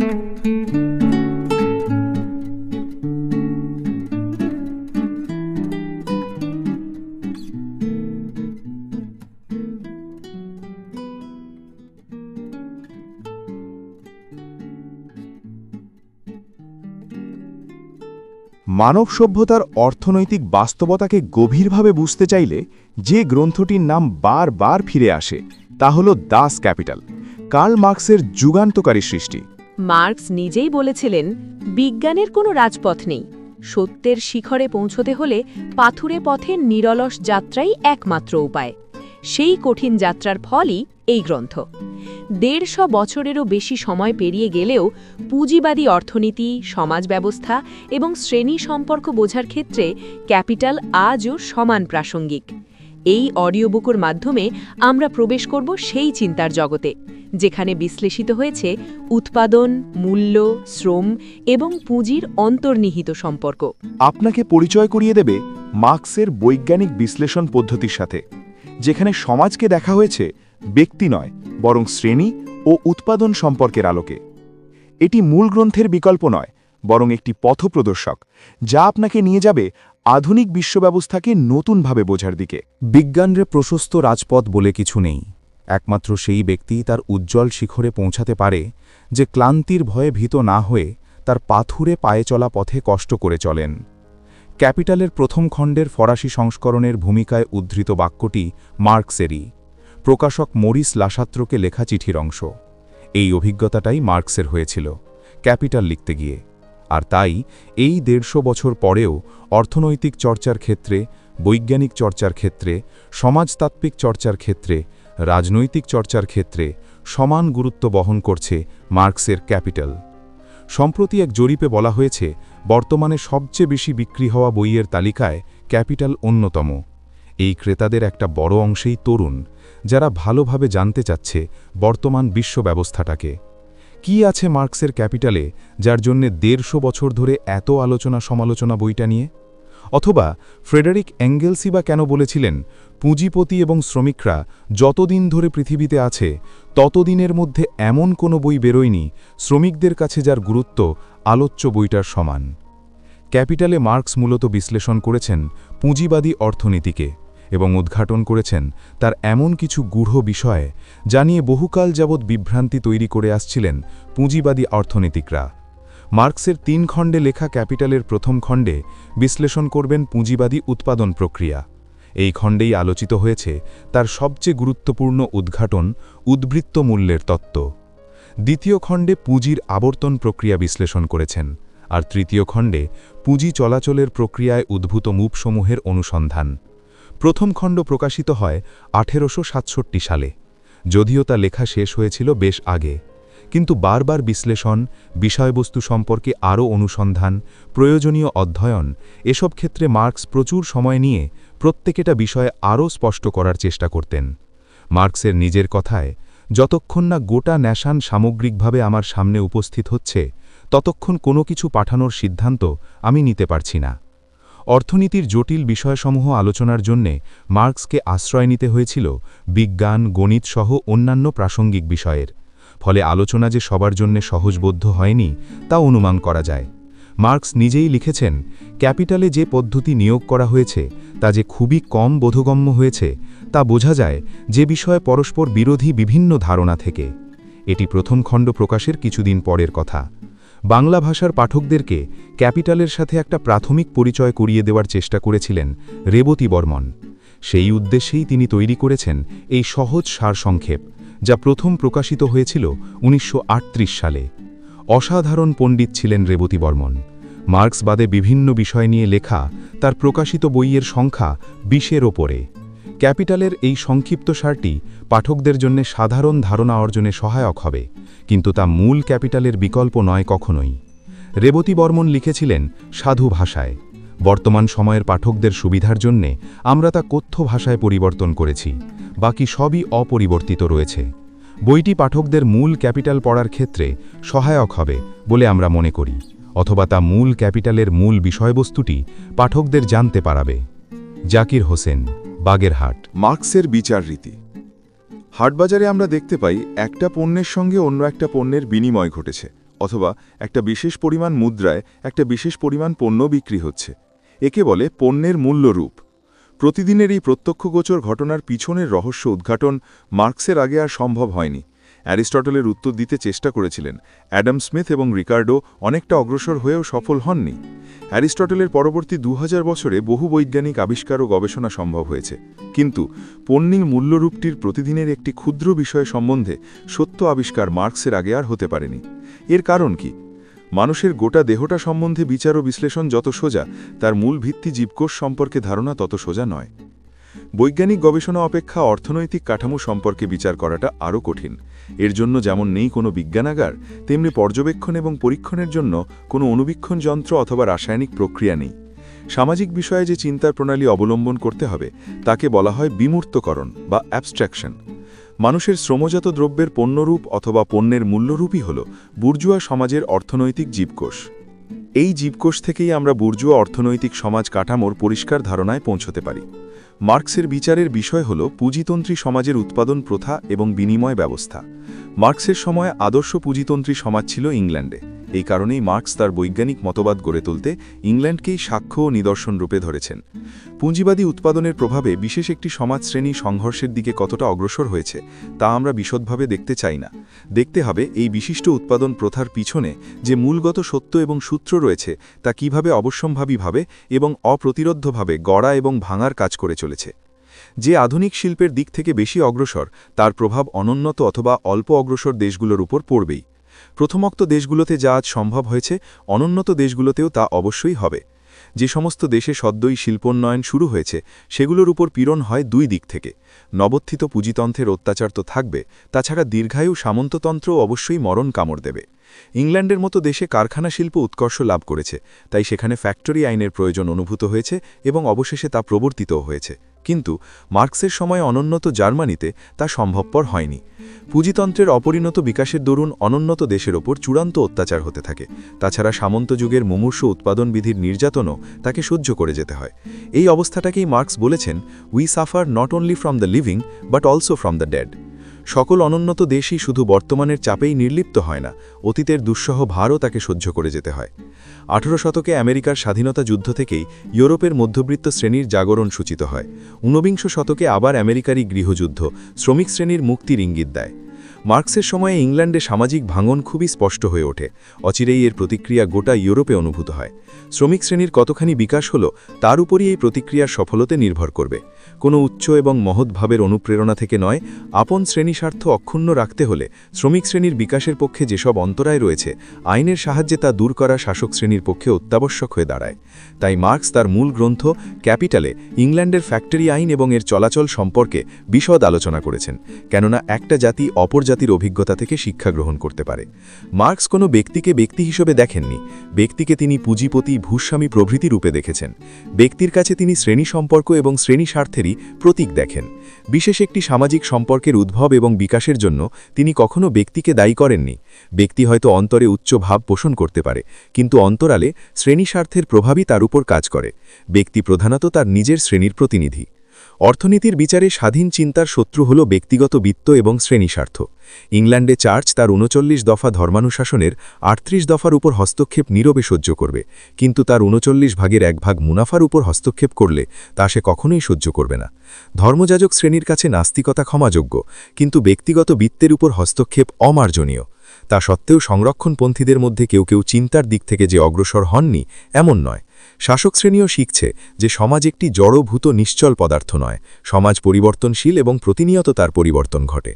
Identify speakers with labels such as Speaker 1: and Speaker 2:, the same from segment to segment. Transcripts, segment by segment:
Speaker 1: মানব সভ্যতার অর্থনৈতিক বাস্তবতাকে গভীরভাবে বুঝতে চাইলে যে গ্রন্থটির নাম বারবার ফিরে আসে তা হল দাস ক্যাপিটাল, কার্ল মার্কসের যুগান্তকারী সৃষ্টি।
Speaker 2: মার্কস নিজেই বলেছিলেন, বিজ্ঞানের কোনো রাজপথ নেই, সত্যের শিখরে পৌঁছতে হলে পাথুরে পথের নিরলস যাত্রাই একমাত্র উপায়। সেই কঠিন যাত্রার ফলই এই গ্রন্থ। ১৫০ বছরেরও বেশি সময় পেরিয়ে গেলেও পুঁজিবাদী অর্থনীতি, সমাজ ব্যবস্থা এবং শ্রেণী সম্পর্ক বোঝার ক্ষেত্রে ক্যাপিটাল আজও সমান প্রাসঙ্গিক। এই অডিওবুকের মাধ্যমে আমরা প্রবেশ করব সেই চিন্তার জগতে, যেখানে বিশ্লেষিত হয়েছে উৎপাদন, মূল্য, শ্রম এবং পুঁজির অন্তর্নিহিত সম্পর্ক।
Speaker 1: আপনাকে পরিচয় করিয়ে দেবে মার্কসের বৈজ্ঞানিক বিশ্লেষণ পদ্ধতির সাথে, যেখানে সমাজকে দেখা হয়েছে ব্যক্তি নয়, বরং শ্রেণী ও উৎপাদন সম্পর্কের আলোকে। এটি মূল গ্রন্থের বিকল্প নয়, বরং একটি পথপ্রদর্শক, যা আপনাকে নিয়ে যাবে আধুনিক বিশ্বব্যবস্থাকে নতুনভাবে বোঝার দিকে। বিজ্ঞানের প্রশস্ত রাজপথ বলে কিছু নেই। একমাত্র সেই ব্যক্তি তার উজ্জ্বল শিখরে পৌঁছাতে পারে যে ক্লান্তির ভয়ে ভীত না হয়ে তার পাথুরে পায়ে চলা পথে কষ্ট করে চলেন। ক্যাপিটালের প্রথম খণ্ডের ফরাসি সংস্করণের ভূমিকায় উদ্ধৃত বাক্যটি মার্কসেরই, প্রকাশক মরিস লাসাত্রকে লেখা চিঠির অংশ। এই অভিজ্ঞতাটাই মার্কসের হয়েছিল ক্যাপিটাল লিখতে গিয়ে। আর তাই এই ১৫০ বছর পরেও অর্থনৈতিক চর্চার ক্ষেত্রে, বৈজ্ঞানিক চর্চার ক্ষেত্রে, সমাজতাত্ত্বিক চর্চার ক্ষেত্রে, রাজনৈতিক চর্চার ক্ষেত্রে সমান গুরুত্ব বহন করছে মার্কসের ক্যাপিটাল। সম্প্রতি এক জরিপে বলা হয়েছে, বর্তমানে সবচেয়ে বেশি বিক্রি হওয়া বইয়ের তালিকায় ক্যাপিটাল অন্যতম। এই ক্রেতাদের একটা বড় অংশেই তরুণ, যারা ভালোভাবে জানতে চাচ্ছে বর্তমান বিশ্ব ব্যবস্থাটাকে। কি আছে মার্কসের ক্যাপিটালে, যার জন্যে ১৫০ বছর ধরে এত আলোচনা সমালোচনা বইটা নিয়ে? অথবা ফ্রেডারিক এঙ্গেলসই বা কেন বলেছিলেন, পুঁজিপতি এবং শ্রমিকরা যতদিন ধরে পৃথিবীতে আছে ততদিনের মধ্যে এমন কোনো বই বেরোয়নি শ্রমিকদের কাছে যার গুরুত্ব আলোচ্য বইটার সমান। ক্যাপিটালে মার্কস মূলত বিশ্লেষণ করেছেন পুঁজিবাদী অর্থনীতিকে এবং উদ্ঘাটন করেছেন তার এমন কিছু গূঢ় বিষয়ে যা নিয়ে বহুকাল যাবৎ বিভ্রান্তি তৈরি করে আসছিলেন পুঁজিবাদী অর্থনীতিকরা। মার্কসের ৩ খণ্ডে লেখা ক্যাপিটালের প্রথম খণ্ডে বিশ্লেষণ করবেন পুঁজিবাদী উৎপাদন প্রক্রিয়া। এই খণ্ডেই আলোচিত হয়েছে তার সবচেয়ে গুরুত্বপূর্ণ উদ্ঘাটন, উদ্বৃত্ত মূল্যের তত্ত্ব। দ্বিতীয় খণ্ডে পুঁজির আবর্তন প্রক্রিয়া বিশ্লেষণ করেছেন, আর তৃতীয় খণ্ডে পুঁজি চলাচলের প্রক্রিয়ায় উদ্ভূত মুপসমূহের অনুসন্ধান। প্রথম খণ্ড প্রকাশিত হয় ১৮৬৭ সালে, যদিও তা লেখা শেষ হয়েছিল বেশ আগে। কিন্তু বারবার বিশ্লেষণ, বিষয়বস্তু সম্পর্কে আরও অনুসন্ধান, প্রয়োজনীয় অধ্যয়ন, এসব ক্ষেত্রে মার্কস প্রচুর সময় নিয়ে প্রত্যেকটা বিষয়ে আরও স্পষ্ট করার চেষ্টা করতেন। মার্কসের নিজের কথায়, যতক্ষণ না গোটা ন্যাশান সামগ্রিকভাবে আমার সামনে উপস্থিত হচ্ছে, ততক্ষণ কোনো কিছু পাঠানোর সিদ্ধান্ত আমি নিতে পারছি না। অর্থনীতির জটিল বিষয়সমূহ আলোচনার জন্যে মার্কসকে আশ্রয় নিতে হয়েছিল বিজ্ঞান, গণিত সহ অন্যান্য প্রাসঙ্গিক বিষয়ের। ফলে আলোচনা যে সবার জন্য সহজবোধ্য হয়নি তা অনুমান করা যায়। মার্কস নিজেই লিখেছেন, ক্যাপিটালে যে পদ্ধতি নিয়োগ করা হয়েছে তা যে খুবই কম বোধগম্য হয়েছে তা বোঝা যায় যে বিষয়ে পরস্পর বিরোধী বিভিন্ন ধারণা থেকে। এটি প্রথম খণ্ড প্রকাশের কিছুদিন পরের কথা। বাংলা ভাষার পাঠকদেরকে ক্যাপিটালের সাথে একটা প্রাথমিক পরিচয় করিয়ে দেওয়ার চেষ্টা করেছিলেন রেবতী বর্মন। সেই উদ্দেশ্যেই তিনি তৈরি করেছেন এই সহজ সারসংক্ষেপ, যা প্রথম প্রকাশিত হয়েছিল ১৯৩৮ সালে। অসাধারণ পণ্ডিত ছিলেন রেবতী বর্মন। মার্কস বাদে বিভিন্ন বিষয় নিয়ে লেখা তার প্রকাশিত বইয়ের সংখ্যা ২০-এর ওপরে। ক্যাপিটালের এই সংক্ষিপ্ত সারটি পাঠকদের জন্য সাধারণ ধারণা অর্জনে সহায়ক হবে, কিন্তু তা মূল ক্যাপিটালের বিকল্প নয় কখনোই। রেবতী বর্মন লিখেছিলেন সাধু ভাষায়। বর্তমান সময়ের পাঠকদের সুবিধার জন্যে আমরা তা কথ্য ভাষায় পরিবর্তন করেছি, বাকি সবই অপরিবর্তিত রয়েছে। বইটি পাঠকদের মূল ক্যাপিটাল পড়ার ক্ষেত্রে সহায়ক হবে বলে আমরা মনে করি, অথবা তা মূল ক্যাপিটালের মূল বিষয়বস্তুটি পাঠকদের জানতে পারাবে। জাকির হোসেন, বাগেরহাট।
Speaker 3: মার্কসের বিচার রীতি। হাটবাজারে আমরা দেখতে পাই একটা পণ্যের সঙ্গে অন্য একটা পণ্যের বিনিময় ঘটেছে,
Speaker 1: অথবা একটা বিশেষ পরিমাণ মুদ্রায় একটা বিশেষ পরিমাণ পণ্য বিক্রি হচ্ছে। একে বলে পণ্যের মূল্যরূপ। প্রতিদিনের এই প্রত্যক্ষগোচর ঘটনার পিছনের রহস্য উদ্ঘাটন মার্কসের আগে আর সম্ভব হয়নি। অ্যারিস্টটলের উত্তর দিতে চেষ্টা করেছিলেন অ্যাডাম স্মিথ এবং রিকার্ডো, অনেকটা অগ্রসর হয়েও সফল হননি। অ্যারিস্টটলের পরবর্তী 2000 বছরে বহু বৈজ্ঞানিক আবিষ্কার ও গবেষণা সম্ভব হয়েছে, কিন্তু পণ্যের মূল্যরূপটির প্রতিদিনের একটি ক্ষুদ্র বিষয় সম্বন্ধে সত্য আবিষ্কার মার্কসের আগে আর হতে পারেনি। এর কারণ কি? মানুষের গোটা দেহটা সম্বন্ধে বিচার ও বিশ্লেষণ যত সোজা, তার মূল ভিত্তি জীবকোষ সম্পর্কে ধারণা তত সোজা নয়। বৈজ্ঞানিক গবেষণা অপেক্ষা অর্থনৈতিক কাঠামো সম্পর্কে বিচার করাটা আরও কঠিন। এর জন্য যেমন নেই কোনো বিজ্ঞানাগার, তেমনি পর্যবেক্ষণ এবং পরীক্ষণের জন্য কোনো অণুবীক্ষণ যন্ত্র অথবা রাসায়নিক প্রক্রিয়া নেই। সামাজিক বিষয়ে যে চিন্তার প্রণালী অবলম্বন করতে হবে তাকে বলা হয় বিমূর্তকরণ বা অ্যাবস্ট্রাকশন। মানুষের শ্রমজাত দ্রব্যের পণ্যরূপ অথবা পণ্যের মূল্যরূপই হল বুর্জুয়া সমাজের অর্থনৈতিক জীবকোষ। এই জীবকোষ থেকেই আমরা বুর্জুয়া অর্থনৈতিক সমাজ কাঠামোর পরিষ্কার ধারণায় পৌঁছতে পারি। মার্কসের বিচারের বিষয় হল পুঁজিতন্ত্রী সমাজের উৎপাদন প্রথা এবং বিনিময় ব্যবস্থা। মার্কসের সময় আদর্শ পুঁজিতন্ত্রী সমাজ ছিল ইংল্যান্ডে। এই কারণেই মার্কস তার বৈজ্ঞানিক মতবাদ গড়ে তুলতে ইংল্যান্ডকেই সাক্ষ্য ও নিদর্শন রূপে ধরেছেন। পুঁজিবাদী উৎপাদনের প্রভাবে বিশেষ একটি সমাজ শ্রেণী সংঘর্ষের দিকে কতটা অগ্রসর হয়েছে তা আমরা বিশদভাবে দেখতে চাই না। দেখতে হবে এই বিশিষ্ট উৎপাদন প্রথার পিছনে যে মূলগত সত্য এবং সূত্র রয়েছে তা কিভাবে অবশ্যম্ভাবীভাবে এবং অপ্রতিরোধ্যভাবে গড়া এবং ভাঙার কাজ করে চলেছে। যে আধুনিক শিল্পের দিক থেকে বেশি অগ্রসর, তার প্রভাব অনুন্নত অথবা অল্প অগ্রসর দেশগুলোর উপর পড়বেই। প্রথমোক্ত দেশগুলোতে যা আজ সম্ভব হয়েছে, অনুন্নত দেশগুলোতেও তা অবশ্যই হবে। যে সমস্ত দেশে সদ্যই শিল্পোন্নয়ন শুরু হয়েছে, সেগুলোর উপর পীড়ন হয় দুই দিক থেকে। নবোত্থিত পুঁজিতন্ত্রের অত্যাচার তো থাকবে, তাছাড়া দীর্ঘায়ু সামন্ততন্ত্রও অবশ্যই মরণ কামড় দেবে। ইংল্যান্ডের মতো দেশে কারখানা শিল্প উৎকর্ষ লাভ করেছে, তাই সেখানে ফ্যাক্টরি আইনের প্রয়োজন অনুভূত হয়েছে এবং অবশেষে তা প্রবর্তিতও হয়েছে। কিন্তু মার্কসের সময় অনুন্নত জার্মানিতে তা সম্ভবপর হয়নি। পুঁজিতন্ত্রের অপরিণত বিকাশের দরুন অনুন্নত দেশের ওপর চূড়ান্ত অত্যাচার হতে থাকে। তাছাড়া সামন্ত যুগের মুমূর্ষ উৎপাদনবিধির নির্যাতনও তাকে সহ্য করে যেতে হয়। এই অবস্থাটাকেই মার্কস বলেছেন, we suffer not only from the living but also from the dead. সকল অনুন্নত দেশই শুধু বর্তমানের চাপেই নির্লিপ্ত হয় না, অতীতের দুঃসহ ভারও তাকে সহ্য করে যেতে হয়। 18 শতকে আমেরিকার স্বাধীনতা যুদ্ধ থেকেই ইউরোপের মধ্যবিত্ত শ্রেণীর জাগরণ সূচিত হয়। 19 শতকে আবার আমেরিকারই গৃহযুদ্ধ শ্রমিক শ্রেণীর মুক্তির ইঙ্গিত দেয়। মার্কসের সময়ে ইংল্যান্ডে সামাজিক ভাঙন খুবই স্পষ্ট হয়ে ওঠে। অচিরেই এর প্রতিক্রিয়া গোটা ইউরোপে অনুভূত হয়। শ্রমিক শ্রেণীর কতখানি বিকাশ হলো তার উপরই এই প্রতিক্রিয়ার সফলতা নির্ভর করবে। কোনো উচ্চ এবং মহৎ ভাবের অনুপ্রেরণা থেকে নয়, আপন শ্রেণী স্বার্থ অক্ষুণ্ণ রাখতে হলে শ্রমিক শ্রেণীর বিকাশের পক্ষে যেসব অন্তরায় রয়েছে, আইনের সাহায্যে তা দূর করা শাসক শ্রেণীর পক্ষে অত্যাবশ্যক হয়ে দাঁড়ায়। তাই মার্কস তার মূল গ্রন্থ ক্যাপিটালে ইংল্যান্ডের ফ্যাক্টরি আইন এবং এর চলাচল সম্পর্কে বিশদ আলোচনা করেছেন, কেননা একটা জাতি অপর জাতির অভিজ্ঞতা থেকে শিক্ষা গ্রহণ করতে পারে। মার্কস কোনো ব্যক্তিকে ব্যক্তি হিসেবে দেখেননি। ব্যক্তিকে তিনি পুঁজিপতি, ভূস্বামী প্রভৃতি রূপে দেখেছেন। ব্যক্তির কাছে তিনি শ্রেণী সম্পর্ক এবং শ্রেণী স্বার্থেরই প্রতীক দেখেন। বিশেষ একটি সামাজিক সম্পর্কের উদ্ভব এবং বিকাশের জন্য তিনি কখনো ব্যক্তিকে দায়ী করেননি। ব্যক্তি হয়তো অন্তরে উচ্চ ভাব পোষণ করতে পারে, কিন্তু অন্তরালে শ্রেণী স্বার্থের প্রভাবই তার উপর কাজ করে। ব্যক্তি প্রধানত তার নিজের শ্রেণীর প্রতিনিধি। অর্থনীতির বিচারে স্বাধীন চিন্তার শত্রু হল ব্যক্তিগত বিত্ত এবং শ্রেণী স্বার্থ। ইংল্যান্ডে চার্চ তার 39 দফা ধর্মানুশাসনের 38 দফার উপর হস্তক্ষেপ নীরবে সহ্য করবে, কিন্তু তার 39 ভাগের 1 ভাগ মুনাফার উপর হস্তক্ষেপ করলে তা সে কখনোই সহ্য করবে না। ধর্মযাজক শ্রেণীর কাছে নাস্তিকতা ক্ষমাযোগ্য, কিন্তু ব্যক্তিগত বিত্তের উপর হস্তক্ষেপ অমার্জনীয়। তা সত্ত্বেও সংরক্ষণপন্থীদের মধ্যে কেউ কেউ চিন্তার দিক থেকে যে অগ্রসর হননি এমন নয়। শাসক শ্রেণীও শিখছে যে সমাজ একটি জড়ভূত নিশ্চল পদার্থ নয়, সমাজ পরিবর্তনশীল এবং প্রতিনিয়ত তার পরিবর্তন ঘটে।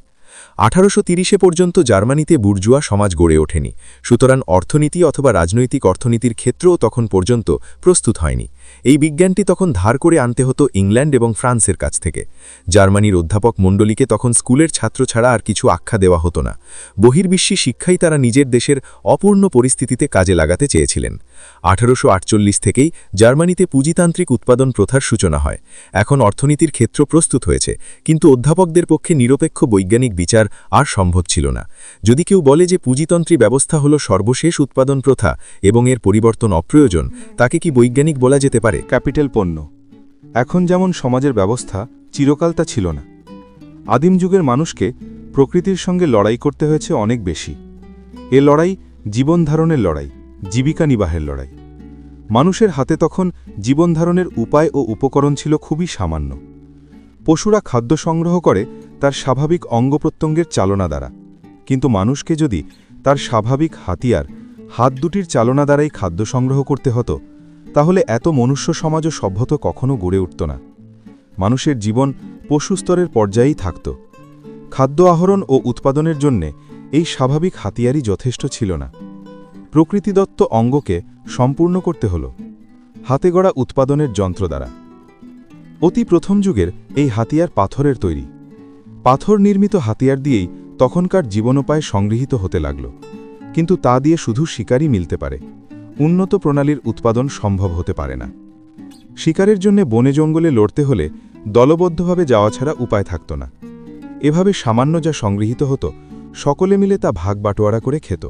Speaker 1: 1830 পর্যন্ত জার্মানিতে বুর্জুয়া সমাজ গড়ে ওঠেনি, সুতরাং অর্থনীতি অথবা রাজনৈতিক অর্থনীতির ক্ষেত্রেও তখন পর্যন্ত প্রস্তুত হয়নি। এই বিজ্ঞানটি তখন ধার করে আনতে হতো ইংল্যান্ড এবং ফ্রান্সের কাছ থেকে। জার্মানির অধ্যাপক মণ্ডলীকে তখন স্কুলের ছাত্র ছাড়া আর কিছু আখ্যা দেওয়া হতো না। বহির্বিশ্বে শিক্ষাই তারা নিজের দেশের অপূর্ণ পরিস্থিতিতে কাজে লাগাতে চেয়েছিলেন। 1848 থেকেই জার্মানিতে পুঁজিতান্ত্রিক উৎপাদন প্রথার সূচনা হয়। এখন অর্থনীতির ক্ষেত্র প্রস্তুত হয়েছে, কিন্তু অধ্যাপকদের পক্ষে নিরপেক্ষ বৈজ্ঞানিক বিচার আর সম্ভব ছিল না। যদি কেউ বলে যে পুঁজিতন্ত্রী ব্যবস্থা হল সর্বশেষ উৎপাদন প্রথা এবং এর পরিবর্তন অপ্রয়োজন, তাকে কি বৈজ্ঞানিক বলা যেতে পারে?
Speaker 3: ক্যাপিটাল পণ্য এখন যেমন সমাজের ব্যবস্থা, চিরকাল তা ছিল না। আদিম যুগের মানুষকে প্রকৃতির সঙ্গে লড়াই করতে হয়েছে অনেক বেশি। এ লড়াই জীবনধারণের লড়াই, জীবিকা নির্বাহের লড়াই। মানুষের হাতে তখন জীবনধারণের উপায় ও উপকরণ ছিল খুবই সামান্য। পশুরা খাদ্য সংগ্রহ করে তার স্বাভাবিক অঙ্গপ্রত্যঙ্গের চালনা দ্বারা, কিন্তু মানুষকে যদি তার স্বাভাবিক হাতিয়ার হাত দুটির চালনা দ্বারাই খাদ্য সংগ্রহ করতে হতো, তাহলে এত মনুষ্য সমাজ ও সভ্যতা কখনো গড়ে উঠত না। মানুষের জীবন পশুস্তরের পর্যায়েই থাকত। খাদ্য আহরণ ও উৎপাদনের জন্যে এই স্বাভাবিক হাতিয়ারই যথেষ্ট ছিল না। প্রকৃতিদত্ত অঙ্গকে সম্পূর্ণ করতে হল হাতে গড়া উৎপাদনের যন্ত্র দ্বারা। অতি প্রথম যুগের এই হাতিয়ার পাথরের তৈরি। পাথর নির্মিত হাতিয়ার দিয়েই তখনকার জীবনোপায় সংগৃহীত হতে লাগল, কিন্তু তা দিয়ে শুধু শিকারই মিলতে পারে, উন্নত প্রণালীর উৎপাদন সম্ভব হতে পারে না। শিকারের জন্য বনে জঙ্গলে লড়তে হলে দলবদ্ধভাবে যাওয়া ছাড়া উপায় থাকত না। এভাবে সামান্য যা সংগৃহীত হতো সকলে মিলে তা ভাগ বাটোয়ারা করে খেত।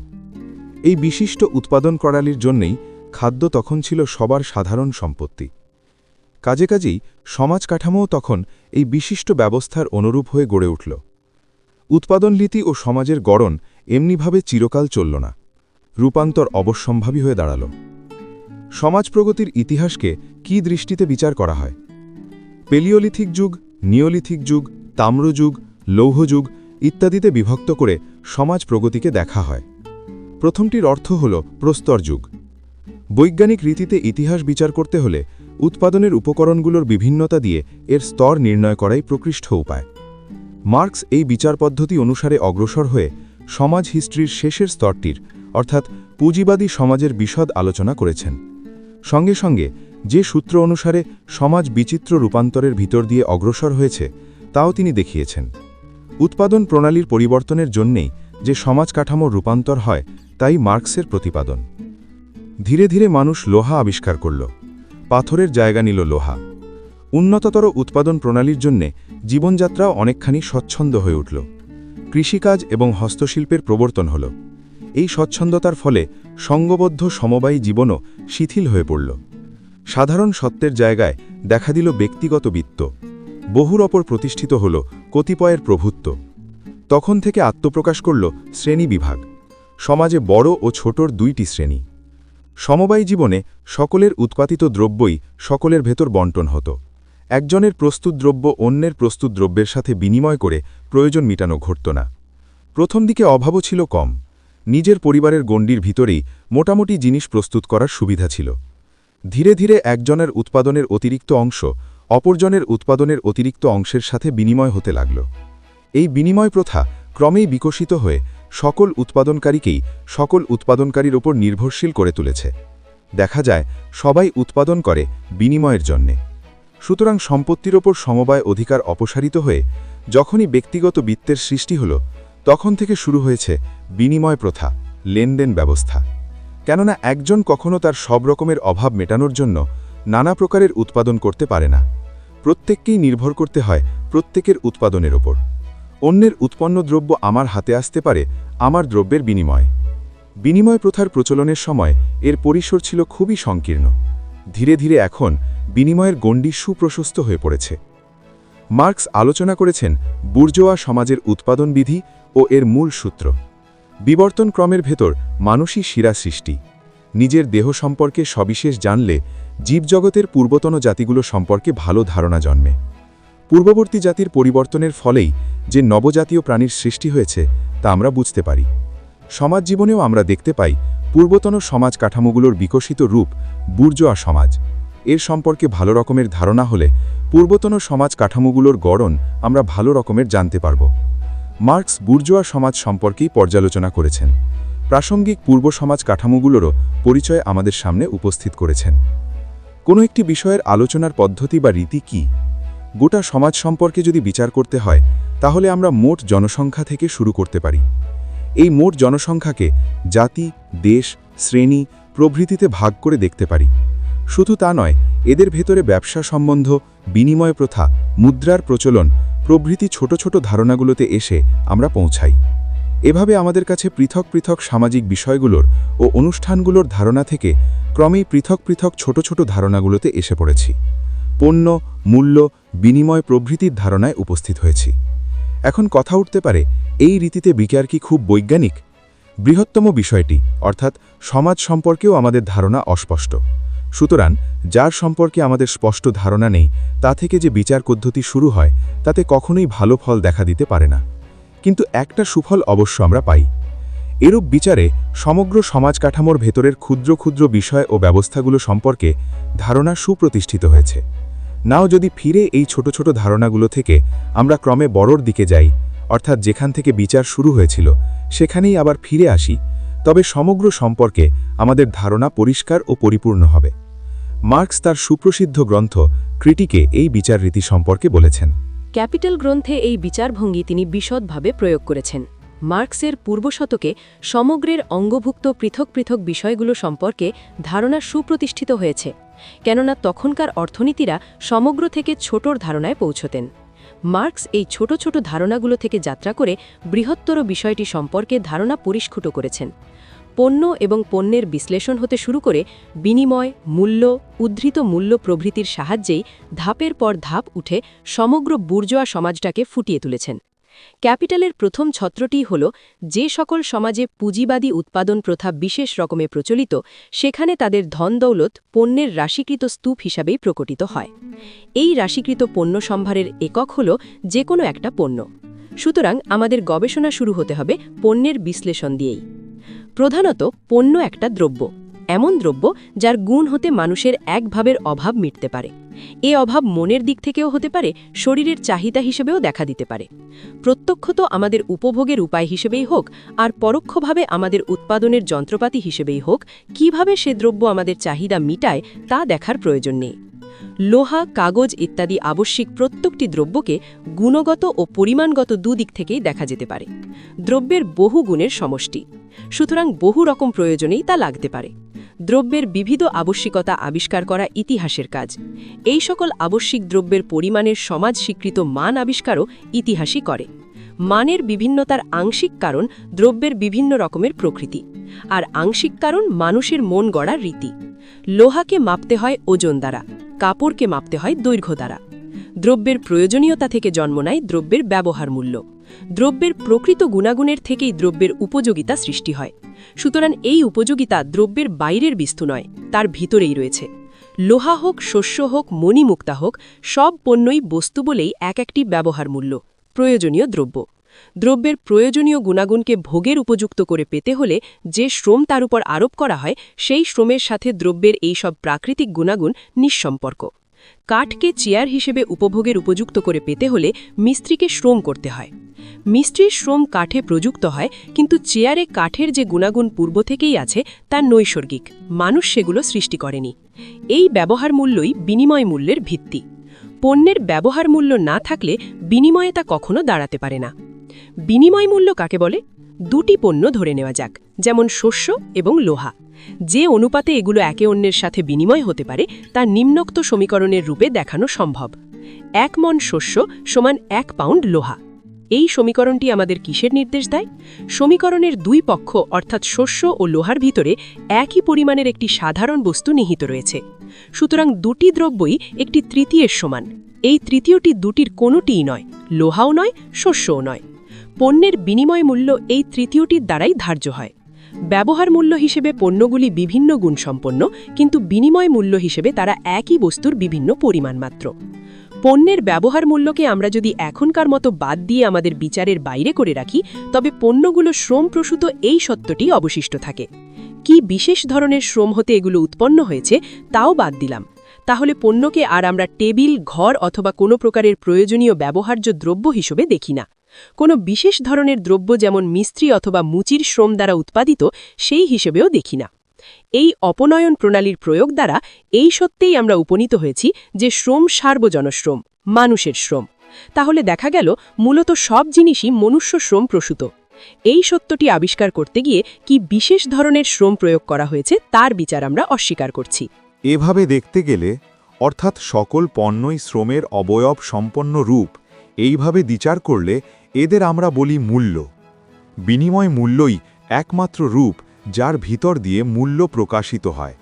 Speaker 3: এই বিশিষ্ট উৎপাদন প্রণালীর জন্যেই খাদ্য তখন ছিল সবার সাধারণ সম্পত্তি। কাজে কাজেই সমাজ কাঠামোও তখন এই বিশিষ্ট ব্যবস্থার অনুরূপ হয়ে গড়ে উঠল। উৎপাদননীতি ও সমাজের গড়ন এমনিভাবে চিরকাল চলল না, রূপান্তর অবশ্যম্ভাবী হয়ে দাঁড়াল। সমাজ প্রগতির ইতিহাসকে কী দৃষ্টিতে বিচার করা হয়? পেলিওলিথিক যুগ, নিওলিথিক যুগ, তাম্রযুগ, লৌহযুগ ইত্যাদিতে বিভক্ত করে সমাজ প্রগতিকে দেখা হয়। প্রথমটির অর্থ হল প্রস্তর যুগ। বৈজ্ঞানিক রীতিতে ইতিহাস বিচার করতে হলে উৎপাদনের উপকরণগুলোর বিভিন্নতা দিয়ে এর স্তর নির্ণয় করাই প্রকৃষ্ট উপায়। মার্কস এই বিচার পদ্ধতি অনুসারে অগ্রসর হয়ে সমাজ হিস্ট্রির শেষের স্তরটির অর্থাৎ পুঁজিবাদী সমাজের বিশদ আলোচনা করেছেন। সঙ্গে সঙ্গে যে সূত্র অনুসারে সমাজ বিচিত্র রূপান্তরের ভিতর দিয়ে অগ্রসর হয়েছে তাও তিনি দেখিয়েছেন। উৎপাদন প্রণালীর পরিবর্তনের জন্যেই যে সমাজ কাঠামোর রূপান্তর হয় তাই মার্কসের প্রতিপাদন। ধীরে ধীরে মানুষ লোহা আবিষ্কার করল, পাথরের জায়গা নিল লোহা। উন্নততর উৎপাদন প্রণালীর জন্যে জীবনযাত্রাও অনেকখানি স্বচ্ছন্দ হয়ে উঠল। কৃষিকাজ এবং হস্তশিল্পের প্রবর্তন হল। এই স্বচ্ছন্দতার ফলে সঙ্গবদ্ধ সমবায়ী জীবনও শিথিল হয়ে পড়ল। সাধারণ সত্ত্বের জায়গায় দেখা দিল ব্যক্তিগত বিত্ত, বহুর ওপর প্রতিষ্ঠিত হল কতিপয়ের প্রভুত্ব। তখন থেকে আত্মপ্রকাশ করল শ্রেণী বিভাগ। সমাজে বড় ও ছোটর দুইটি শ্রেণী। সমবায়ী জীবনে সকলের উৎপাদিত দ্রব্যই সকলের ভেতর বণ্টন হতো। একজনের প্রস্তুত দ্রব্য অন্যের প্রস্তুত দ্রব্যের সাথে বিনিময় করে প্রয়োজন মিটানো ঘটত না। প্রথম দিকে অভাবও ছিল কম। নিজের পরিবারের গণ্ডির ভিতরেই মোটামুটি জিনিস প্রস্তুত করার সুবিধা ছিল। ধীরে ধীরে একজনের উৎপাদনের অতিরিক্ত অংশ অপরজনের উৎপাদনের অতিরিক্ত অংশের সাথে বিনিময় হতে লাগল। এই বিনিময় প্রথা ক্রমেই বিকশিত হয়ে সকল উৎপাদনকারীকেই সকল উৎপাদনকারীর ওপর নির্ভরশীল করে তুলেছে। দেখা যায় সবাই উৎপাদন করে বিনিময়ের জন্যে। সুতরাং সম্পত্তির ওপর সমবায় অধিকার অপসারিত হয়ে যখনই ব্যক্তিগত বিত্তের সৃষ্টি হল তখন থেকে শুরু হয়েছে বিনিময় প্রথা, লেনদেন ব্যবস্থা। কেননা একজন কখনো তার সব রকমের অভাব মেটানোর জন্য নানা প্রকারের উৎপাদন করতে পারে না। প্রত্যেককেই নির্ভর করতে হয় প্রত্যেকের উৎপাদনের ওপর। অন্যের উৎপন্ন দ্রব্য আমার হাতে আসতে পারে আমার দ্রব্যের বিনিময়। বিনিময় প্রথার প্রচলনের সময় এর পরিসর ছিল খুবই সংকীর্ণ। ধীরে ধীরে এখন বিনিময়ের গণ্ডি সুপ্রশস্ত হয়ে পড়েছে। মার্কস আলোচনা করেছেন বুর্জোয়া সমাজের উৎপাদন বিধি ও এর মূল সূত্র। বিবর্তন ক্রমের ভেতর মানুষই শিরা সৃষ্টি। নিজের দেহ সম্পর্কে সবিশেষ জানলে জীবজগতের পূর্বতন জাতিগুলো সম্পর্কে ভালো ধারণা জন্মে। পূর্ববর্তী জাতির পরিবর্তনের ফলেই যে নবজাতীয় প্রাণীর সৃষ্টি হয়েছে তা আমরা বুঝতে পারি। সমাজ জীবনেও আমরা দেখতে পাই পূর্বতন সমাজ কাঠামোগুলোর বিকশিত রূপ বুর্জোয়া সমাজ। এর সম্পর্কে ভালো রকমের ধারণা হলে পূর্বতন সমাজ কাঠামোগুলোর গড়ন আমরা ভালো রকমের জানতে পারব। মার্কস বুর্জোয়া সমাজ সম্পর্কেই পর্যালোচনা করেছেন। প্রাসঙ্গিক পূর্ব সমাজ কাঠামোগুলোরও পরিচয় আমাদের সামনে উপস্থিত করেছেন। কোনো একটি বিষয়ের আলোচনার পদ্ধতি বা রীতি কি? গোটা সমাজ সম্পর্কে যদি বিচার করতে হয় তাহলে আমরা মোট জনসংখ্যা থেকে শুরু করতে পারি। এই মোট জনসংখ্যাকে জাতি, দেশ, শ্রেণী প্রভৃতিতে ভাগ করে দেখতে পারি। শুধু তা নয়, এদের ভেতরে ব্যবসা সম্বন্ধ, বিনিময় প্রথা, মুদ্রার প্রচলন প্রভৃতি ছোট ছোট ধারণাগুলোতে এসে আমরা পৌঁছাই। এভাবে আমাদের কাছে পৃথক পৃথক সামাজিক বিষয়গুলোর ও অনুষ্ঠানগুলোর ধারণা থেকে ক্রমেই পৃথক পৃথক ছোট ছোট ধারণাগুলোতে এসে পড়েছি। পণ্য, মূল্য, বিনিময় প্রভৃতির ধারণায় উপস্থিত হয়েছি। এখন কথা উঠতে পারে, এই রীতিতে বিচার কি খুব বৈজ্ঞানিক? বৃহত্তম বিষয়টি অর্থাৎ সমাজ সম্পর্কেও আমাদের ধারণা অস্পষ্ট। সুতরাং যার সম্পর্কে আমাদের স্পষ্ট ধারণা নেই তা থেকে যে বিচার পদ্ধতি শুরু হয় তাতে কখনোই ভালো ফল দেখা দিতে পারে না। কিন্তু একটা সুফল অবশ্য আমরা পাই। এরূপ বিচারে সমগ্র সমাজ কাঠামোর ভেতরের ক্ষুদ্র ক্ষুদ্র বিষয় ও ব্যবস্থাগুলো সম্পর্কে ধারণা সুপ্রতিষ্ঠিত হয়েছে। নাও যদি ফিরে এই ছোট ছোট ধারণাগুলো থেকে আমরা ক্রমে বড়র দিকে যাই, অর্থাৎ যেখান থেকে বিচার শুরু হয়েছিল সেখানেই আবার ফিরে আসি, তবে সমগ্র সম্পর্কে আমাদের ধারণা পরিষ্কার ও পরিপূর্ণ হবে। মার্কস তার সুপ্রসিদ্ধ গ্রন্থ ক্রিটিকে এই বিচার রীতি সম্পর্কে বলেছেন।
Speaker 2: ক্যাপিটাল গ্রন্থে এই বিচারভঙ্গি তিনি বিশদভাবে প্রয়োগ করেছেন। মার্কসের পূর্বশতকে সমগ্রের অঙ্গভুক্ত পৃথক পৃথক বিষয়গুলো সম্পর্কে ধারণা সুপ্রতিষ্ঠিত হয়েছে, কেননা তখনকার অর্থনীতিরা সমগ্র থেকে ছোটর ধারণায় পৌঁছতেন। মার্কস এই ছোট ছোট ধারণাগুলো থেকে যাত্রা করে বৃহত্তর বিষয়টি সম্পর্কে ধারণা পরিস্ফুট করেছেন। পণ্য এবং পণ্যের বিশ্লেষণ হতে শুরু করে বিনিময়, মূল্য, উদ্ধৃত মূল্য প্রভৃতির সাহায্যেই ধাপের পর ধাপ উঠে সমগ্র বুর্জোয়া সমাজটাকে ফুটিয়ে তুলেছেন। ক্যাপিটালের প্রথম ছত্রটি হল যে সকল সমাজে পুঁজিবাদী উৎপাদন প্রথা বিশেষ রকমে প্রচলিত, সেখানে তাদের ধন দৌলত পণ্যের রাশিকৃত স্তূপ হিসাবেই প্রকটিত হয়। এই রাশিকৃত পণ্য সম্ভারের একক হল যে কোনো একটা পণ্য। সুতরাং আমাদের গবেষণা শুরু হতে হবে পণ্যের বিশ্লেষণ দিয়েই। প্রধানত পণ্য একটা দ্রব্য, এমন দ্রব্য যার গুণ হতে মানুষের একভাবের অভাব মিটতে পারে। এ অভাব মনের দিক থেকেও হতে পারে, শরীরের চাহিদা হিসেবেও দেখা দিতে পারে। প্রত্যক্ষত আমাদের উপভোগের উপায় হিসেবেই হোক আর পরোক্ষভাবে আমাদের উৎপাদনের যন্ত্রপাতি হিসেবেই হোক, কিভাবে সে দ্রব্য আমাদের চাহিদা মিটায় তা দেখার প্রয়োজন নেই। লোহা, কাগজ ইত্যাদি আবশ্যিক প্রত্যেকটি দ্রব্যকে গুণগত ও পরিমাণগত দুদিক থেকেই দেখা যেতে পারে। দ্রব্যের বহু গুণের সমষ্টি, সুতরাং বহু রকম প্রয়োজনেই তা লাগতে পারে। দ্রব্যের বিবিধ আবশ্যিকতা আবিষ্কার করা ইতিহাসের কাজ। এই সকল আবশ্যিক দ্রব্যের পরিমাণের সমাজ স্বীকৃত মান আবিষ্কারও ইতিহাসই করে। মানের বিভিন্নতার আংশিক কারণ দ্রব্যের বিভিন্ন রকমের প্রকৃতি, আর আংশিক কারণ মানুষের মন গড়া রীতি। লোহাকে মাপতে হয় ওজন দ্বারা, কাপড়কে মাপতে হয় দৈর্ঘ্য দ্বারা। দ্রব্যের প্রয়োজনীয়তা থেকে জন্ম নেয় দ্রব্যের ব্যবহার মূল্য। দ্রব্যের প্রকৃত গুণাগুণের থেকেই দ্রব্যের উপযোগিতা সৃষ্টি হয়। সুতরাং এই উপযোগিতা দ্রব্যের বাইরের বস্তু নয়, তার ভিতরেই রয়েছে। লোহা হোক, শস্য হোক, মণিমুক্তা হোক, সব পণ্যই বস্তু বলেই এক একটি ব্যবহার মূল্য, প্রয়োজনীয় দ্রব্য। দ্রব্যের প্রয়োজনীয় গুণাগুণকে ভোগের উপযুক্ত করে পেতে হলে যে শ্রম তার উপর আরোপ করা হয়, সেই শ্রমের সাথে দ্রব্যের এই সব প্রাকৃতিক গুণাগুণ নিঃসম্পর্ক। কাঠকে চেয়ার হিসেবে উপভোগের উপযুক্ত করে পেতে হলে মিস্ত্রিকে শ্রম করতে হয়। মিস্ত্রির শ্রম কাঠে প্রযুক্ত হয়, কিন্তু চেয়ারে কাঠের যে গুণাগুণ পূর্ব থেকেই আছে তা নৈসর্গিক, মানুষ সেগুলো সৃষ্টি করেনি। এই ব্যবহার মূল্যই বিনিময় মূল্যের ভিত্তি। পণ্যের ব্যবহার মূল্য না থাকলে বিনিময়ে তা কখনো দাঁড়াতে পারে না। বিনিময় মূল্য কাকে বলে? দুটি পণ্য ধরে নেওয়া যাক, যেমন শস্য এবং লোহা। যে অনুপাতে এগুলো একে অন্যের সাথে বিনিময় হতে পারে তা নিম্নোক্ত সমীকরণের রূপে দেখানো সম্ভব। 1 মণ শস্য সমান 1 পাউন্ড লোহা। এই সমীকরণটি আমাদের কিসের নির্দেশ দেয়? সমীকরণের দুই পক্ষ অর্থাৎ শস্য ও লোহার ভিতরে একই পরিমাণের একটি সাধারণ বস্তু নিহিত রয়েছে। সুতরাং দুটি দ্রব্যই একটি তৃতীয়ের সমান। এই তৃতীয়টি দুটির কোনোটিই নয়, লোহাও নয়, শস্যও নয়। পণ্যের বিনিময় মূল্য এই তৃতীয়টির দ্বারাই ধার্য হয়। ব্যবহার মূল্য হিসেবে পণ্যগুলি বিভিন্ন গুণসম্পন্ন, কিন্তু বিনিময় মূল্য হিসেবে তারা একই বস্তুর বিভিন্ন পরিমাণ মাত্র। পণ্যের ব্যবহার মূল্যকে আমরা যদি এখনকার মতো বাদ দিয়ে আমাদের বিচারের বাইরে করে রাখি, তবে পণ্যগুলো শ্রমপ্রসূত এই সত্যটি অবশিষ্ট থাকে। কি বিশেষ ধরনের শ্রম হতে এগুলো উৎপন্ন হয়েছে তাও বাদ দিলাম। তাহলে পণ্যকে আর আমরা টেবিল, ঘর অথবা কোনো প্রকারের প্রয়োজনীয় ব্যবহার্য দ্রব্য হিসেবে দেখি না। কোনো বিশেষ ধরনের দ্রব্য যেমন মিস্ত্রি অথবা মুচির শ্রম দ্বারা উৎপাদিত সেই হিসেবেও দেখি না। এই অপনয়ন প্রণালীর প্রয়োগ দ্বারা এই সত্যেই আমরা উপনীত হয়েছি যে শ্রম সার্বজনশ্রম, মানুষের শ্রম। তাহলে দেখা গেল মূলত সব জিনিসই মনুষ্য শ্রম প্রসূত। এই সত্যটি আবিষ্কার করতে গিয়ে কি বিশেষ ধরনের শ্রম প্রয়োগ করা হয়েছে তার বিচার আমরা অস্বীকার করছি।
Speaker 1: এভাবে দেখতে গেলে অর্থাৎ সকল পণ্যই শ্রমের অবয়ব সম্পন্ন রূপ, এইভাবে বিচার করলে এদের আমরা বলি মূল্য। বিনিময় মূল্যই একমাত্র রূপ যার ভিতর দিয়ে মূল্য প্রকাশিত হয়।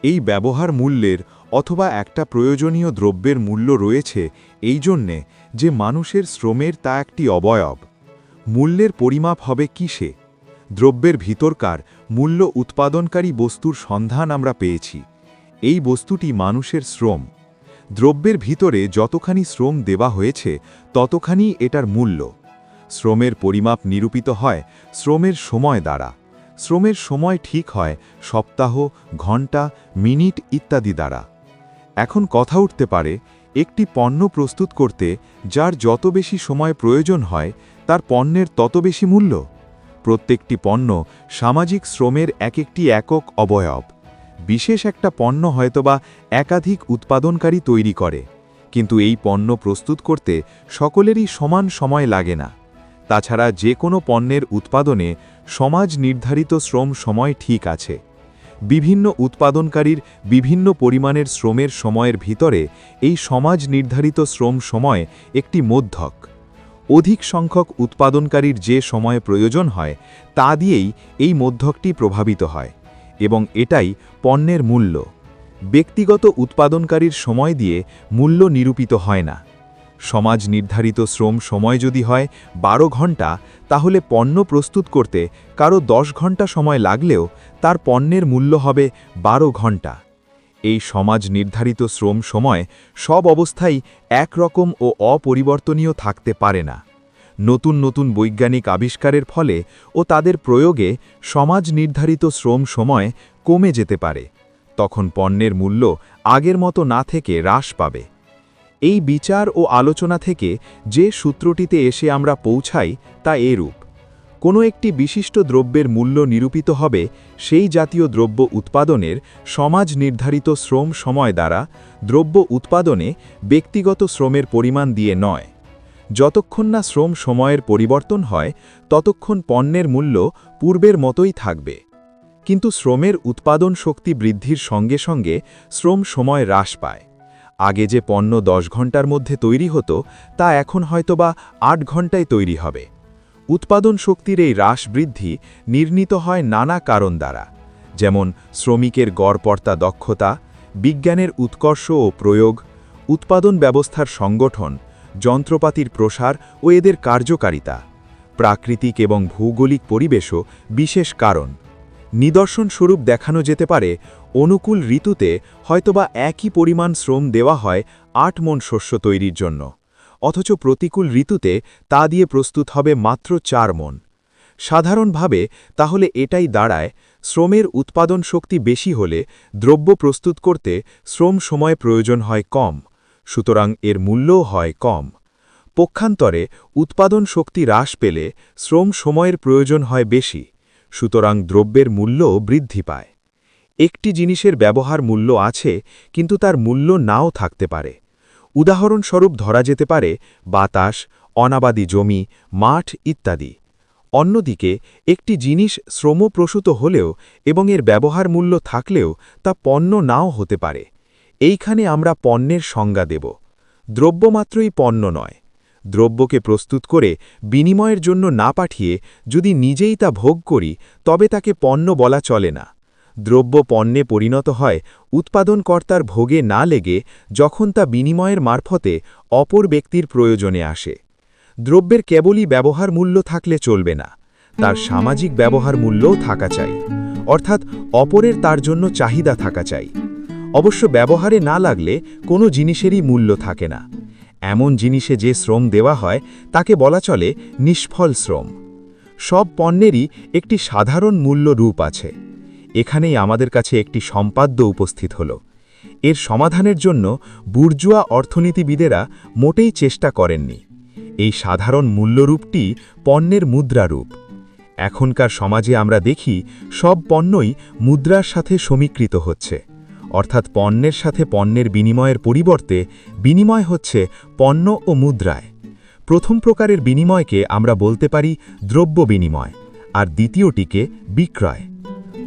Speaker 1: এই ব্যবহার মূল্যের অথবা একটা প্রয়োজনীয় দ্রব্যের মূল্য রয়েছে এই জন্যে যে মানুষের শ্রমের তা একটি অবয়ব। মূল্যের পরিমাপ হবে কিসে? দ্রব্যের ভিতরকার মূল্য উৎপাদনকারী বস্তুর সন্ধান আমরা পেয়েছি। এই বস্তুটি মানুষের শ্রম। দ্রব্যের ভিতরে যতখানি শ্রম দেওয়া হয়েছে ততখানি এটার মূল্য। শ্রমের পরিমাপ নিরূপিত হয় শ্রমের সময় দ্বারা। শ্রমের সময় ঠিক হয় সপ্তাহ, ঘণ্টা, মিনিট ইত্যাদি দ্বারা। এখন কথা উঠতে পারে, একটি পণ্য প্রস্তুত করতে যার যত বেশি সময় প্রয়োজন হয় তার পণ্যের তত বেশি মূল্য। প্রত্যেকটি পণ্য সামাজিক শ্রমের একটি একক অবয়ব। বিশেষ একটা পণ্য হয়তোবা একাধিক উৎপাদনকারী তৈরি করে, কিন্তু এই পণ্য প্রস্তুত করতে সকলেরই সমান সময় লাগে না। তাছাড়া যে কোনো পণ্যের উৎপাদনে সমাজ নির্ধারিত শ্রম সময় ঠিক আছে। বিভিন্ন উৎপাদনকারীর বিভিন্ন পরিমাণের শ্রমের সময়ের ভিতরে এই সমাজ নির্ধারিত শ্রম সময় একটি মধ্যক। অধিক সংখ্যক উৎপাদনকারীর যে সময় প্রয়োজন হয় তা দিয়েই এই মধ্যকটি প্রভাবিত হয়, এবং এটাই পণ্যের মূল্য। ব্যক্তিগত উৎপাদনকারীর সময় দিয়ে মূল্য নিরূপিত হয় না। সমাজ নির্ধারিত শ্রম সময় যদি হয় 12 ঘণ্টা, তাহলে পণ্য প্রস্তুত করতে কারো 10 ঘণ্টা সময় লাগলেও তার পণ্যের মূল্য হবে 12 ঘণ্টা। এই সমাজ নির্ধারিত শ্রম সময় সব অবস্থায় একরকম ও অপরিবর্তনীয় থাকতে পারে না। নতুন নতুন বৈজ্ঞানিক আবিষ্কারের ফলে ও তাদের প্রয়োগে সমাজ নির্ধারিত শ্রম সময় কমে যেতে পারে। তখন পণ্যের মূল্য আগের মতো না থেকে হ্রাস পাবে। এই বিচার ও আলোচনা থেকে যে সূত্রটিতে এসে আমরা পৌঁছাই তা এরূপ: কোনো একটি বিশিষ্ট দ্রব্যের মূল্য নিরূপিত হবে সেই জাতীয় দ্রব্য উৎপাদনের সমাজ নির্ধারিত শ্রম সময় দ্বারা, দ্রব্য উৎপাদনে ব্যক্তিগত শ্রমের পরিমাণ দিয়ে নয়। যতক্ষণ না শ্রম সময়ের পরিবর্তন হয় ততক্ষণ পণ্যের মূল্য পূর্বের মতোই থাকবে। কিন্তু শ্রমের উৎপাদন শক্তি বৃদ্ধির সঙ্গে সঙ্গে শ্রম সময় হ্রাস পায়। আগে যে পণ্য 10 ঘণ্টার মধ্যে তৈরি হতো তা এখন হয়তোবা 8 ঘণ্টায় তৈরি হবে। উৎপাদন শক্তির এই হ্রাস বৃদ্ধি নির্ণীত হয় নানা কারণ দ্বারা, যেমন শ্রমিকের গড়পড়তা দক্ষতা, বিজ্ঞানের উৎকর্ষ ও প্রয়োগ, উৎপাদন ব্যবস্থার সংগঠন, যন্ত্রপাতির প্রসার ও এদের কার্যকারিতা। প্রাকৃতিক এবং ভৌগোলিক পরিবেশও বিশেষ কারণ। নিদর্শনস্বরূপ দেখানো যেতে পারে, অনুকূল ঋতুতে হয়তোবা একই পরিমাণ শ্রম দেওয়া হয় 8 মণ শস্য তৈরির জন্য, অথচ প্রতিকূল ঋতুতে তা দিয়ে প্রস্তুত হবে মাত্র 4 মণ। সাধারণভাবে তাহলে এটাই দাঁড়ায়, শ্রমের উৎপাদন শক্তি বেশি হলে দ্রব্য প্রস্তুত করতে শ্রম সময় প্রয়োজন হয় কম, সুতরাং এর মূল্যও হয় কম। পক্ষান্তরে উৎপাদন শক্তি হ্রাস পেলে শ্রম সময়ের প্রয়োজন হয় বেশি, সুতরাং দ্রব্যের মূল্যও বৃদ্ধি পায়। একটি জিনিসের ব্যবহার মূল্য আছে, কিন্তু তার মূল্য নাও থাকতে পারে। উদাহরণস্বরূপ ধরা যেতে পারে বাতাস, অনাবাদি জমি, মাঠ ইত্যাদি। অন্যদিকে একটি জিনিস শ্রমপ্রসূত হলেও এবং এর ব্যবহার মূল্য থাকলেও তা পণ্য নাও হতে পারে। এইখানে আমরা পণ্যের সংজ্ঞা দেব। দ্রব্য মাত্রই পণ্য নয়। দ্রব্যকে প্রস্তুত করে বিনিময়ের জন্য না পাঠিয়ে যদি নিজেই তা ভোগ করি তবে তাকে পণ্য বলা চলে না। দ্রব্য পণ্যে পরিণত হয় উৎপাদনকর্তার ভোগে না লেগে যখন তা বিনিময়ের মারফতে অপর ব্যক্তির প্রয়োজনে আসে। দ্রব্যের কেবলই ব্যবহার মূল্য থাকলে চলবে না, তার সামাজিক ব্যবহার মূল্যও থাকা চাই, অর্থাৎ অপরের তার জন্য চাহিদা থাকা চাই। অবশ্য ব্যবহারে না লাগলে কোনো জিনিসেরই মূল্য থাকে না। এমন জিনিসে যে শ্রম দেওয়া হয় তাকে বলা চলে নিষ্ফল শ্রম। সব পণ্যেরই একটি সাধারণ মূল্য রূপ আছে। এখানেই আমাদের কাছে একটি সম্পাদ্য উপস্থিত হল। এর সমাধানের জন্য বুর্জুয়া অর্থনীতিবিদেরা মোটেই চেষ্টা করেননি। এই সাধারণ মূল্যরূপটি পণ্যের মুদ্রারূপ। এখনকার সমাজে আমরা দেখি সব পণ্যই মুদ্রার সাথে সমীকৃত হচ্ছে, অর্থাৎ পণ্যের সাথে পণ্যের বিনিময়ের পরিবর্তে বিনিময় হচ্ছে পণ্য ও মুদ্রায়। প্রথম প্রকারের বিনিময়কে আমরা বলতে পারি দ্রব্য বিনিময়, আর দ্বিতীয়টিকে বিক্রয়।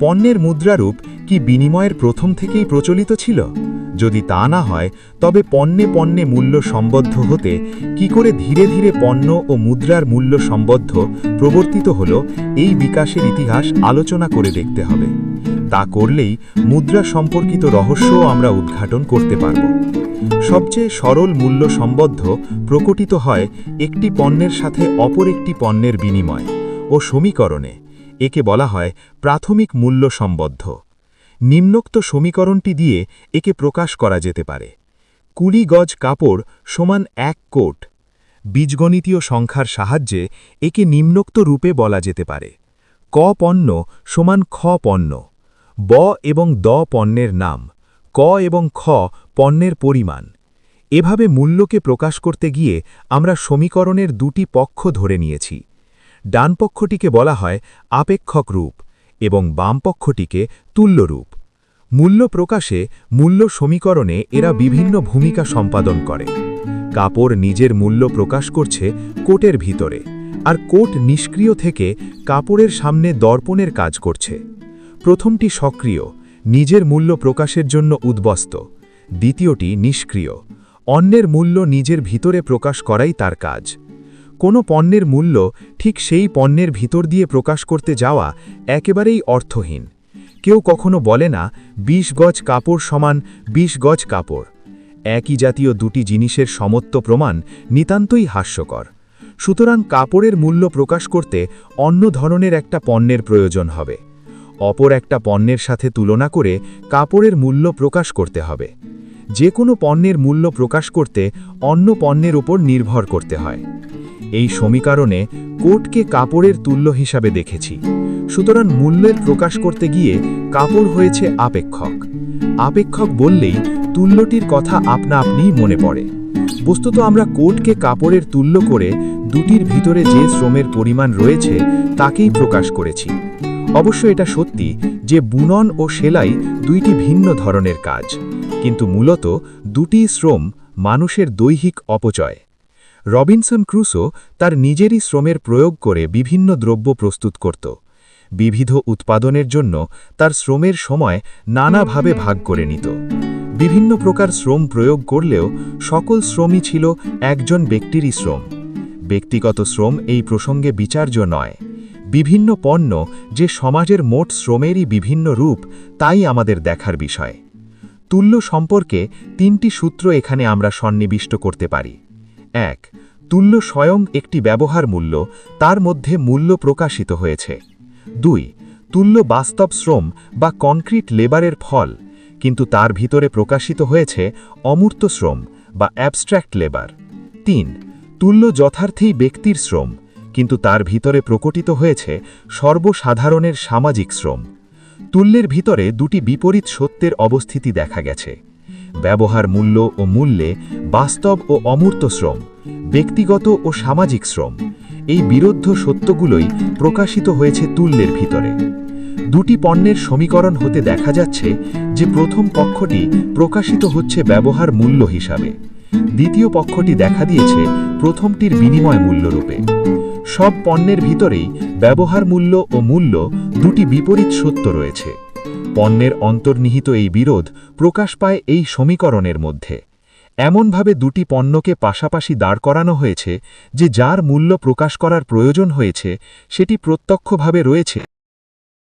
Speaker 1: পণ্যের মুদ্রারূপ কি বিনিময়ের প্রথম থেকেই প্রচলিত ছিল? যদি তা না হয় তবে পণ্যে পণ্যে মূল্য সম্বদ্ধ হতে কি করে ধীরে ধীরে পণ্য ও মুদ্রার মূল্য সম্বদ্ধ প্রবর্তিত হল, এই বিকাশের ইতিহাস আলোচনা করে দেখতে হবে। তা করলেই মুদ্রা সম্পর্কিত রহস্যও আমরা উদ্ঘাটন করতে পারব। সবচেয়ে সরল মূল্য সম্বদ্ধ প্রকটিত হয় একটি পণ্যের সাথে অপর একটি পণ্যের বিনিময় ও সমীকরণে,
Speaker 3: একে বলা হয় প্রাথমিক মূল্য সম্বদ্ধ। নিম্নোক্ত সমীকরণটি দিয়ে একে প্রকাশ করা যেতে পারে। 20 গজ কাপড় সমান 1 কোট। বীজগণিতীয় সংখ্যার সাহায্যে একে নিম্নোক্ত রূপে বলা যেতে পারে। ক পণ্য সমান খ পণ্য। ব এবং দ পণ্যের নাম, ক এবং খ পণ্যের পরিমাণ। এভাবে মূল্যকে প্রকাশ করতে গিয়ে আমরা সমীকরণের দুটি পক্ষ ধরে নিয়েছি। ডান পক্ষটিকে বলা হয় আপেক্ষক রূপ এবং বাম পক্ষটিকে তুল্যরূপ। মূল্য প্রকাশে মূল্য সমীকরণে এরা বিভিন্ন ভূমিকা সম্পাদন করে। কাপড় নিজের মূল্য প্রকাশ করছে কোটের ভিতরে, আর কোট নিষ্ক্রিয় থেকে কাপড়ের সামনে দর্পণের কাজ করছে। প্রথমটি সক্রিয়, নিজের মূল্য প্রকাশের জন্য উদ্বস্ত। দ্বিতীয়টি নিষ্ক্রিয়, অন্যের মূল্য নিজের ভিতরে প্রকাশ করাই তার কাজ। কোনো পণ্যের মূল্য ঠিক সেই পণ্যের ভিতর দিয়ে প্রকাশ করতে যাওয়া একেবারেই অর্থহীন। কেউ কখনো বলে না 20 গজ কাপড় সমান 20 গজ কাপড়। একই জাতীয় দুটি জিনিসের সমত্ব প্রমাণ নিতান্তই হাস্যকর। সুতরাং কাপড়ের মূল্য প্রকাশ করতে অন্য ধরনের একটা পণ্যের প্রয়োজন হবে। অপর একটা পণ্যের সাথে তুলনা করে কাপড়ের মূল্য প্রকাশ করতে হবে। যে কোনো পণ্যের মূল্য প্রকাশ করতে অন্য পণ্যের উপর নির্ভর করতে হয়। এই সমীকরণে কোটকে কাপড়ের তুল্য হিসাবে দেখেছি। সুতরাং মূল্যের প্রকাশ করতে গিয়ে কাপড় হয়েছে আপেক্ষক। আপেক্ষক বললেই তুল্যটির কথা আপনা আপনিই মনে পড়ে। বস্তুত আমরা কোটকে কাপড়ের তুল্য করে দুটির ভিতরে যে শ্রমের পরিমাণ রয়েছে তাকেই প্রকাশ করেছি। অবশ্য এটা সত্যি যে বুনন ও সেলাই দুইটি ভিন্ন ধরনের কাজ, কিন্তু মূলত দুটি শ্রম মানুষের দৈহিক অপচয়। রবিনসন ক্রুসো তার নিজেরই শ্রমের প্রয়োগ করে বিভিন্ন দ্রব্য প্রস্তুত করত। বিবিধ উৎপাদনের জন্য তার শ্রমের সময় নানাভাবে ভাগ করে নিত। বিভিন্ন প্রকার শ্রম প্রয়োগ করলেও সকল শ্রমই ছিল একজন ব্যক্তিরই শ্রম। ব্যক্তিগত শ্রম এই প্রসঙ্গে বিচার্য নয়। বিভিন্ন পণ্য যে সমাজের মোট শ্রমেরই বিভিন্ন রূপ, তাই আমাদের দেখার বিষয়। তুল্য সম্পর্কে 3টি সূত্র এখানে আমরা সন্নিবিষ্ট করতে পারি। 1. তুল্য স্বয়ং একটি ব্যবহার মূল্য, তার মধ্যে মূল্য প্রকাশিত হয়েছে। 2. তুল্য বাস্তব শ্রম বা কনক্রিট লেবারের ফল, কিন্তু তার ভিতরে প্রকাশিত হয়েছে অমূর্ত শ্রম বা অ্যাবস্ট্র্যাক্ট লেবার। 3. তুল্য যথার্থেই ব্যক্তির শ্রম, কিন্তু তার ভিতরে প্রকটিত হয়েছে সর্বসাধারণের সামাজিক শ্রম। তুল্যের ভিতরে দুটি বিপরীত সত্যের অবস্থিতি দেখা গেছে। ব্যবহার মূল্য ও মূল্যে বাস্তব ও অমূর্ত শ্রম, ব্যক্তিগত ও সামাজিক শ্রম, এই বিরুদ্ধ সত্যগুলোই প্রকাশিত হয়েছে তুল্যের ভিতরে। দুটি পণ্যের সমীকরণ হতে দেখা যাচ্ছে যে প্রথম পক্ষটি প্রকাশিত হচ্ছে ব্যবহার মূল্য হিসাবে, দ্বিতীয় পক্ষটি দেখা দিয়েছে প্রথমটির বিনিময় মূল্যরূপে। সব পণ্যের ভিতরেই ব্যবহার মূল্য ও মূল্য দুটি বিপরীত সত্য রয়েছে। পণ্যের অন্তর্নিহিত এই বিরোধ প্রকাশ পায় এই সমীকরণের মধ্যে। এমনভাবে দুটি পণ্যকে পাশাপাশি দাঁড় করানো হয়েছে যে যার মূল্য প্রকাশ করার প্রয়োজন হয়েছে সেটি প্রত্যক্ষভাবে রয়েছে